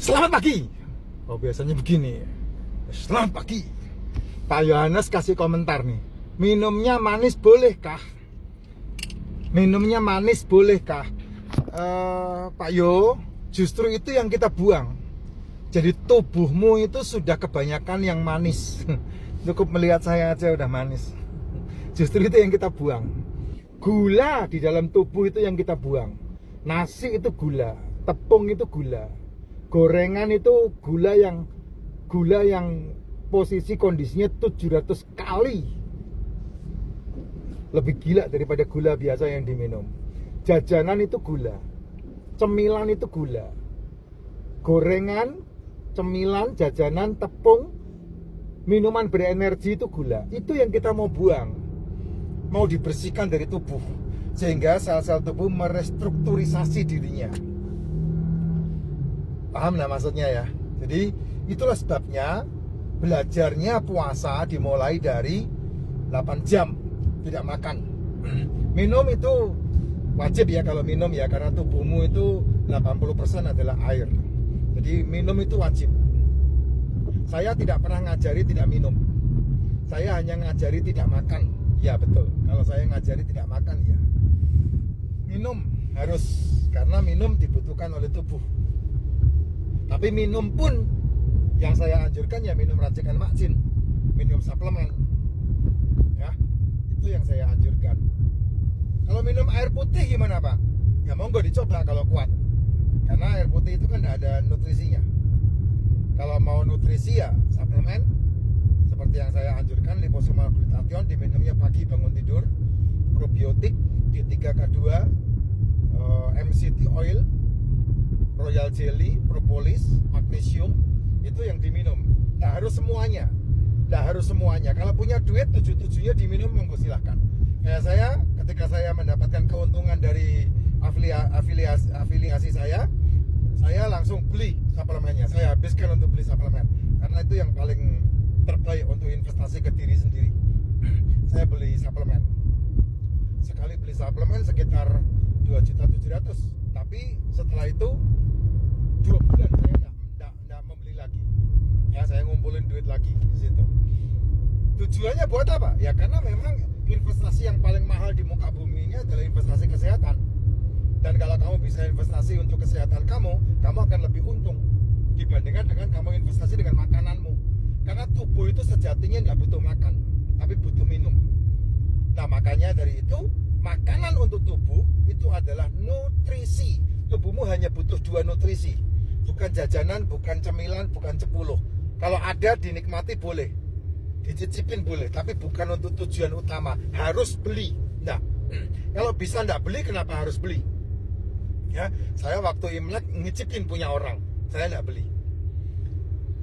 Selamat pagi. Oh, biasanya begini. Selamat pagi. Pak Yohanes kasih komentar nih. Minumnya manis bolehkah? Minumnya manis bolehkah? Pak Yo, justru itu yang kita buang. Jadi tubuhmu itu sudah kebanyakan yang manis. Cukup melihat saya aja udah manis. Justru itu yang kita buang. Gula di dalam tubuh itu yang kita buang. Nasi itu gula, tepung itu gula. Gorengan itu gula yang posisi kondisinya 700 kali lebih gila daripada gula biasa yang diminum. Jajanan itu gula, cemilan itu gula. Gorengan, cemilan, jajanan, tepung, minuman berenergi itu gula. Itu yang kita mau buang, mau dibersihkan dari tubuh, sehingga sel-sel tubuh merestrukturisasi dirinya. Paham nggak maksudnya ya? Jadi itulah sebabnya belajarnya puasa dimulai dari 8 jam tidak makan. Minum itu wajib ya kalau minum ya, karena tubuhmu itu 80% adalah air. Jadi minum itu wajib. Saya tidak pernah ngajari tidak minum. Saya hanya ngajari tidak makan. Ya betul. Kalau saya ngajari tidak makan ya. Minum harus, karena minum dibutuhkan oleh tubuh. Tapi minum pun yang saya anjurkan ya minum racikan makcin, minum suplemen, ya itu yang saya anjurkan. Kalau minum air putih gimana Pak? Ya monggo dicoba kalau kuat, karena air putih itu kan tidak ada nutrisinya. Kalau mau nutrisi ya suplemen, seperti yang saya anjurkan liposomal glutathione diminumnya pagi bangun tidur, probiotik D3K2, MCT oil, royal jelly, propolis, magnesium, itu yang diminum. Nggak harus semuanya. Nggak harus semuanya. Kalau punya duit, tujuh-tujuhnya diminum, monggo silahkan. Kayak saya, ketika saya mendapatkan keuntungan dari afiliasi saya langsung beli suplemennya. Saya habiskan untuk beli suplemen. Karena itu yang paling terbaik untuk investasi ke diri sendiri. Saya beli suplemen. Sekali beli suplemen sekitar 2.700.000. Tapi setelah itu 2 bulan saya nggak membeli lagi. Ya saya ngumpulin duit lagi di situ. Tujuannya buat apa? Ya karena memang investasi yang paling mahal di muka bumi ini adalah investasi kesehatan. Dan kalau kamu bisa investasi untuk kesehatan kamu akan lebih untung dibandingkan dengan kamu investasi dengan makananmu. Karena tubuh itu sejatinya nggak butuh makan, tapi butuh minum. Nah makanya dari itu makanan untuk tubuh itu adalah nutrisi. Tubuhmu hanya butuh 2 nutrisi, bukan jajanan, bukan cemilan, bukan cepuluh. Kalau ada dinikmati boleh, dicicipin boleh, tapi bukan untuk tujuan utama. Harus beli. Nah, kalau bisa nggak beli, kenapa harus beli? Ya, saya waktu Imlek ngicipin punya orang, saya nggak beli.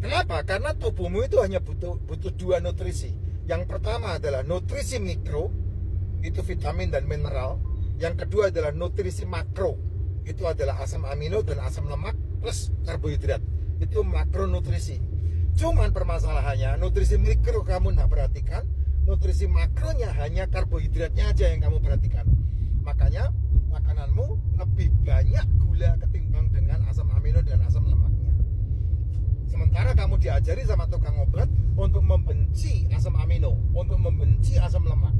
Kenapa? Karena tubuhmu itu hanya butuh 2 nutrisi. Yang pertama adalah nutrisi mikro, itu vitamin dan mineral. Yang kedua adalah nutrisi makro, itu adalah asam amino dan asam lemak plus karbohidrat. Itu makronutrisi. Cuman permasalahannya nutrisi mikro kamu nggak perhatikan, nutrisi makronya hanya karbohidratnya aja yang kamu perhatikan. Makanya makananmu lebih banyak gula ketimbang dengan asam amino dan asam lemaknya. Sementara kamu diajari sama tukang obat untuk membenci asam amino, untuk membenci asam lemak.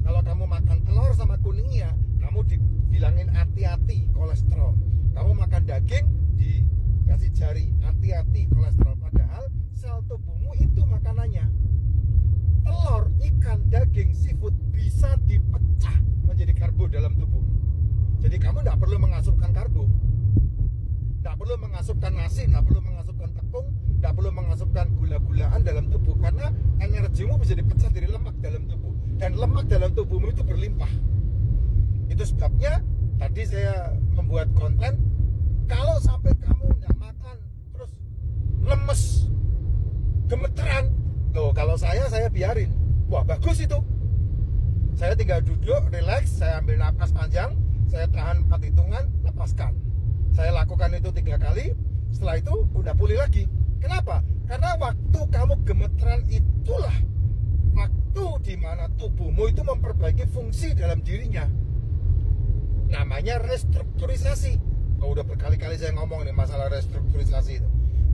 Kalau kamu makan telur sama kuningnya, kamu dibilangin hati-hati kolesterol. Kamu makan daging, dikasih jari, hati-hati kolesterol. Padahal sel tubuhmu itu makanannya. Telur, ikan, daging, seafood bisa dipecah menjadi karbo dalam tubuh. Jadi kamu tidak perlu mengasupkan karbo, tidak perlu mengasupkan nasi, tidak perlu mengasupkan tepung, tidak perlu mengasupkan gula-gulaan dalam tubuh, karena energimu bisa dipecah dari lemak dalam tubuh. Dan lemak dalam tubuhmu itu berlimpah. Itu sebabnya tadi saya membuat konten, kalau sampai kamu nggak makan terus lemes, gemeteran, tuh kalau saya biarin. Wah bagus itu. Saya tinggal duduk, relax, saya ambil napas panjang, saya tahan 4 hitungan, lepaskan. Saya lakukan itu 3 kali, setelah itu udah pulih lagi. Kenapa? Karena waktu kamu gemeteran itulah waktu di mana tubuhmu itu memperbaiki fungsi dalam dirinya. Namanya restrukturisasi. Oh, udah berkali-kali saya ngomong nih masalah restrukturisasi.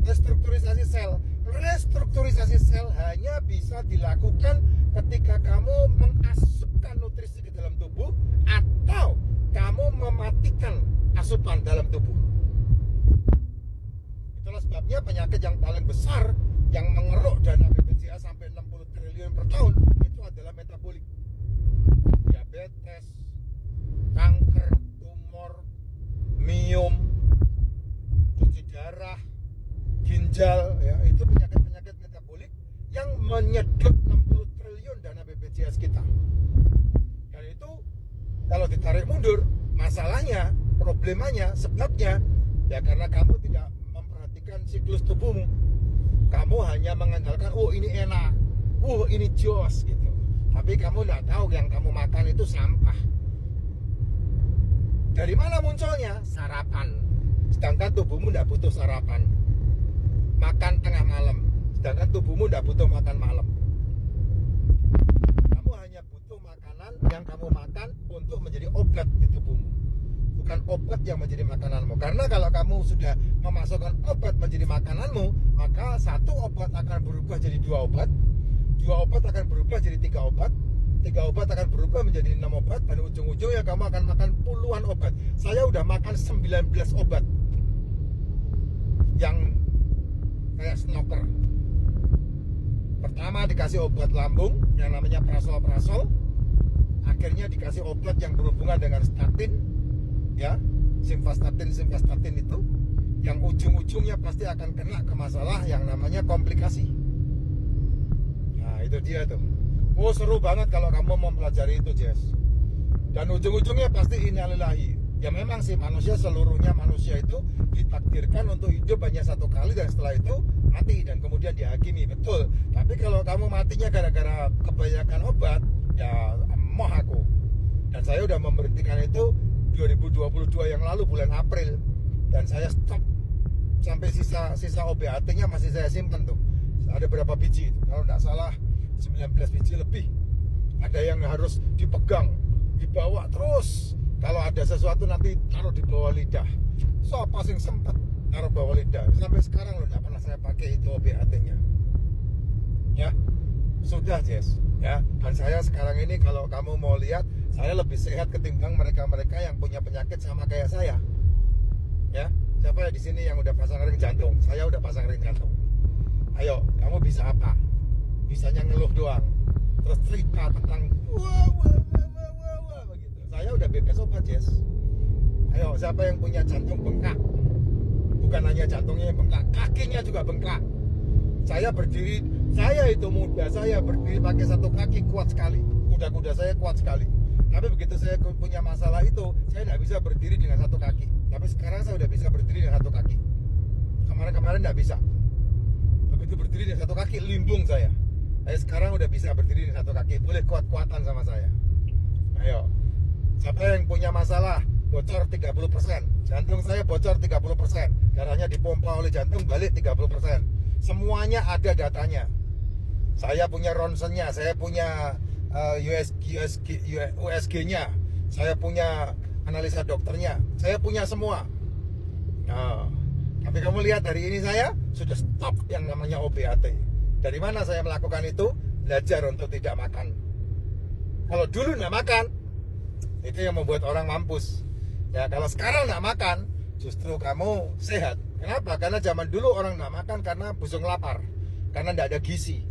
restrukturisasi itu. Restrukturisasi sel hanya bisa dilakukan ketika kamu mengasupkan nutrisi ke dalam tubuh atau kamu mematikan asupan dalam tubuh. Itulah sebabnya penyakit yang paling besar yang mengeruk dana BPJS sampai 60 triliun per tahun itu adalah metabolik. Diabetes, kanker, tumor, miom, cuci darah, ginjal, ya, itu penyakit-penyakit metabolik yang menyedot 60 triliun dana BPJS kita. Dan itu kalau ditarik mundur, masalahnya, problemanya, sebabnya ya karena kamu tidak memperhatikan siklus tubuhmu. Kamu hanya mengandalkan, oh ini enak, oh ini jos gitu. Tapi kamu tidak tahu yang kamu makan itu sampah. Dari mana munculnya? Sarapan. Sedangkan tubuhmu tidak butuh sarapan. Makan tengah malam. Sedangkan tubuhmu tidak butuh makan malam. Kamu hanya butuh makanan yang kamu makan untuk menjadi obat di tubuhmu, bukan obat yang menjadi makananmu. Karena kalau kamu sudah memasukkan obat menjadi makananmu, maka satu obat akan berubah jadi dua obat akan berubah jadi tiga obat akan berubah menjadi 6 obat, dan ujung-ujungnya kamu akan makan puluhan obat. Saya udah makan 19 obat yang kayak snoker. Pertama dikasih obat lambung yang namanya prasol, akhirnya dikasih obat yang berhubungan dengan statin, ya, simvastatin itu, yang ujung-ujungnya pasti akan kena ke masalah yang namanya komplikasi. Nah itu dia tuh. Oh seru banget kalau kamu mempelajari itu, Jess. Dan ujung-ujungnya pasti innalillahi. Ya memang sih seluruhnya manusia itu ditakdirkan untuk hidup hanya satu kali dan setelah itu mati dan kemudian dihakimi, betul. Tapi kalau kamu matinya gara-gara kebanyakan obat, ya moh aku. Dan saya udah memberhentikan itu 2022 yang lalu bulan April, dan saya stop sampai sisa OBAT-nya masih saya simpan tuh. Ada berapa biji itu? Kalau tidak salah 19 biji lebih. Ada yang harus dipegang, dibawa terus. Kalau ada sesuatu nanti taruh di bawah lidah. So passing sempat taruh bawah lidah. Sampai sekarang loh tidak pernah saya pakai itu OBAT-nya. Ya, sudah Jess. Ya, dan saya sekarang ini kalau kamu mau lihat, saya lebih sehat ketimbang mereka-mereka yang punya penyakit sama kayak saya. Ya, siapa ya di sini yang udah pasang ring jantung? Saya udah pasang ring jantung. Ayo, kamu bisa apa? Bisanya ngeluh doang, terus cerita tentang wah begitu. Saya udah bebas obat, Jess. Ayo, siapa yang punya jantung bengkak? Bukan hanya jantungnya yang bengkak, kakinya juga bengkak. Saya berdiri, saya itu muda, saya berdiri pakai satu kaki kuat sekali. Kuda-kuda saya kuat sekali. Tapi begitu saya punya masalah itu, saya tidak bisa berdiri dengan satu kaki. Tapi sekarang saya udah bisa berdiri dengan satu kaki. Kemarin tidak bisa. Begitu berdiri dengan satu kaki, limbung saya. Sekarang udah bisa berdiri dengan satu kaki, boleh kuat-kuatan sama saya. Ayo, siapa yang punya masalah bocor 30%, jantung saya bocor 30%, darahnya dipompa oleh jantung balik 30%, semuanya ada datanya. Saya punya ronsennya, saya punya USG-nya, saya punya analisa dokternya, saya punya semua. Nah, tapi kamu lihat hari ini saya sudah stop yang namanya OBAT. Dari mana saya melakukan itu? Belajar untuk tidak makan. Kalau dulu nggak makan, itu yang membuat orang mampus. Ya, kalau sekarang nggak makan, justru kamu sehat. Kenapa? Karena zaman dulu orang nggak makan karena busung lapar, karena nggak ada gizi.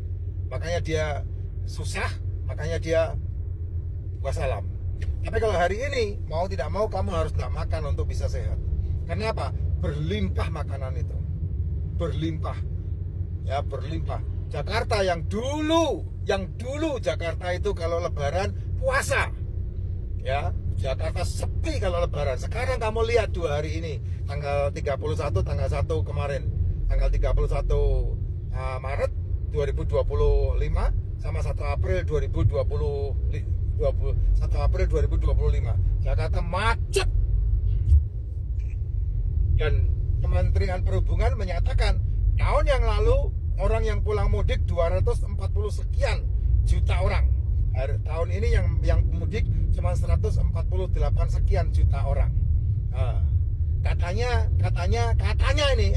Makanya dia susah, makanya dia wassalam. Tapi kalau hari ini, mau tidak mau kamu harus nggak makan untuk bisa sehat. Kenapa? Berlimpah makanan itu. Berlimpah. Ya, berlimpah. Jakarta yang dulu Jakarta itu kalau lebaran puasa. Ya, Jakarta sepi kalau lebaran. Sekarang kamu lihat 2 hari ini, tanggal 31, tanggal 1 kemarin, tanggal 31 Maret 2025 sama 1 April 2025. Jakarta macet. Dan Kementerian Perhubungan menyatakan tahun yang lalu orang yang pulang mudik 240 sekian juta orang. Tahun ini yang mudik cuma 148 sekian juta orang. Katanya ini